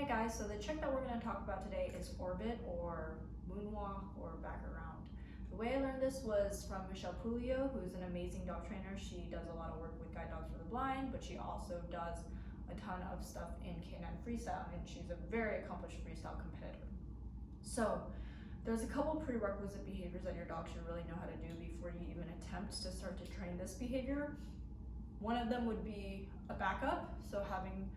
Hey guys, so the trick that we're going to talk about today is orbit or moonwalk or back around. The way I learned this was from Michelle Pulio, who's an amazing dog trainer. She does a lot of work with guide dogs for the blind, but she also does a ton of stuff in canine freestyle, and she's a very accomplished freestyle competitor. So there's a couple prerequisite behaviors that your dog should really know how to do before you even attempt to start to train this behavior. One of them would be a backup, so having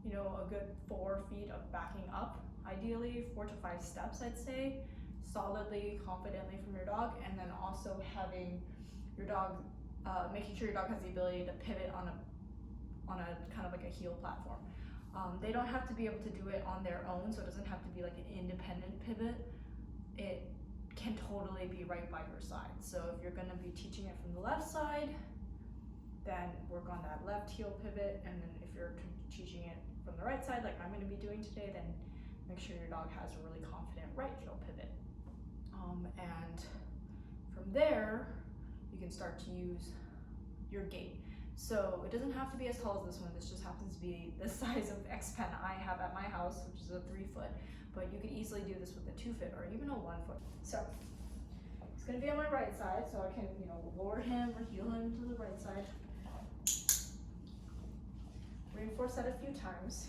a good 4 feet of backing up, ideally 4 to 5 steps, I'd say, solidly, confidently from your dog, and then also having your dog, making sure your dog has the ability to pivot on a kind of like a heel platform. They don't have to be able to do it on their own, so it doesn't have to be like an independent pivot. It can totally be right by your side. So if you're going to be teaching it from the left side, then work on that left heel pivot, and then if you're teaching it from the right side, like I'm going to be doing today, then make sure your dog has a really confident right heel pivot. And from there, you can start to use your gait. So it doesn't have to be as tall as this one. This just happens to be the size of X pen I have at my house, which is a 3 foot, but you could easily do this with a 2 foot or even a 1 foot. So it's going to be on my right side, so I can lower him or heel him to the right side. Reinforce that a few times.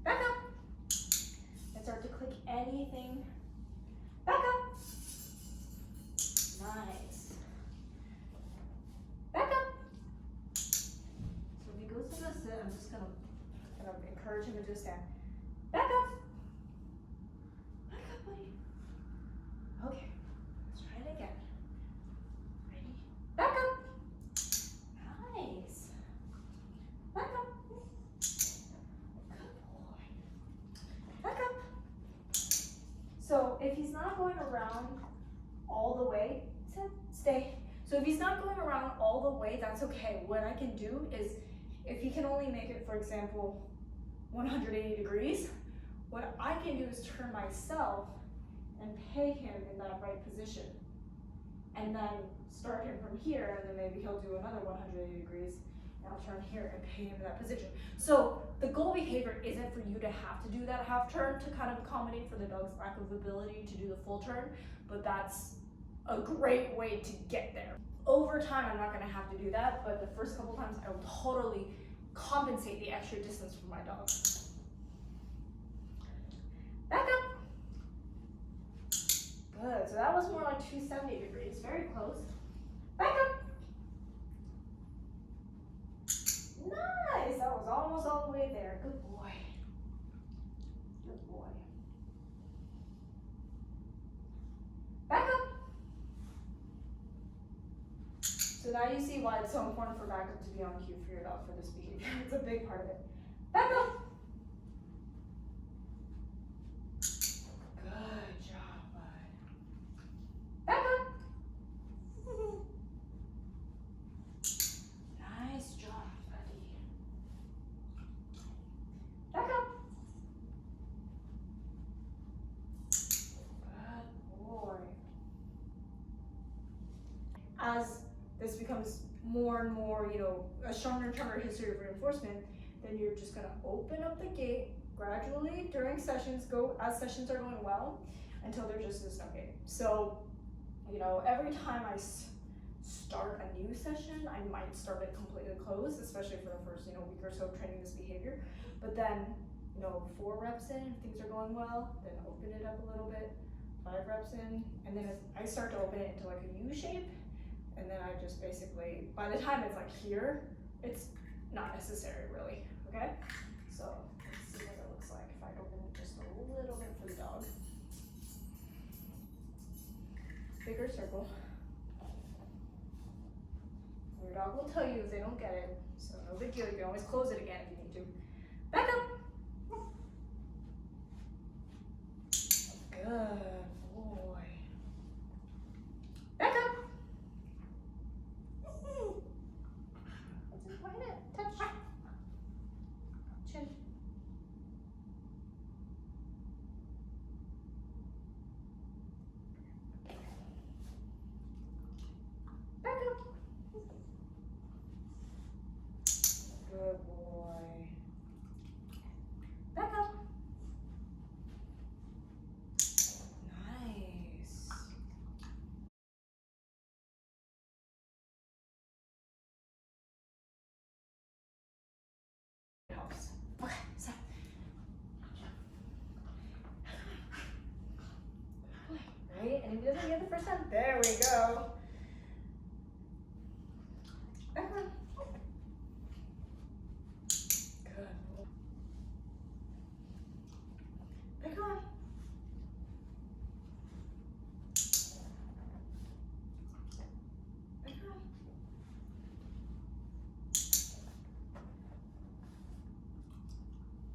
Back up. And start to click anything. Back up. Nice. Back up. So if he goes to the sit, I'm just gonna kind of encourage him to just stand. Back up. Back up, buddy. Okay. Let's try it again. Back up. Nice. Back up. Good boy. Back up. So if he's not going around all the way, stay. So if he's not going around all the way, that's okay. What I can do is, if he can only make it, for example, 180 degrees, what I can do is turn myself and pay him in that right position. And then start him from here, and then maybe he'll do another 180 degrees, and I'll turn here and pay him in that position. So the goal behavior isn't for you to have to do that half turn to kind of accommodate for the dog's lack of ability to do the full turn, but that's a great way to get there. Over time, I'm not gonna have to do that, but the first couple times I will totally compensate the extra distance for my dog. Back up. Good, so that was more like 270 degrees, very close. Back up. Nice, that was almost all the way there. Good boy. Good boy. Back up. So now you see why it's so important for backup to be on cue for your dog for this behavior. It's a big part of it. Back up. Good job, bud. Back up. Nice job, buddy. Back up. Good boy. As this becomes more and more, a stronger and stronger history of reinforcement, then you're just gonna open up the gate gradually during sessions, as sessions are going well, until there just is no gate. So, every time I start a new session, I might start it completely closed, especially for the first, week or so of training this behavior. But then, 4 reps in, if things are going well, then open it up a little bit, 5 reps in, and then I start to open it into like a U shape. And then I just basically, by the time it's like here, it's not necessary really, okay? So let's see what it looks like if I open it just a little bit for the dog. Bigger circle. Your dog will tell you if they don't get it, so no big deal. You can always close it again if you need to. Back up. Good boy. Back up. Touch. Chin. Back up. helps. Okay, so. Right, and if it doesn't get the first time, there we go. Back on.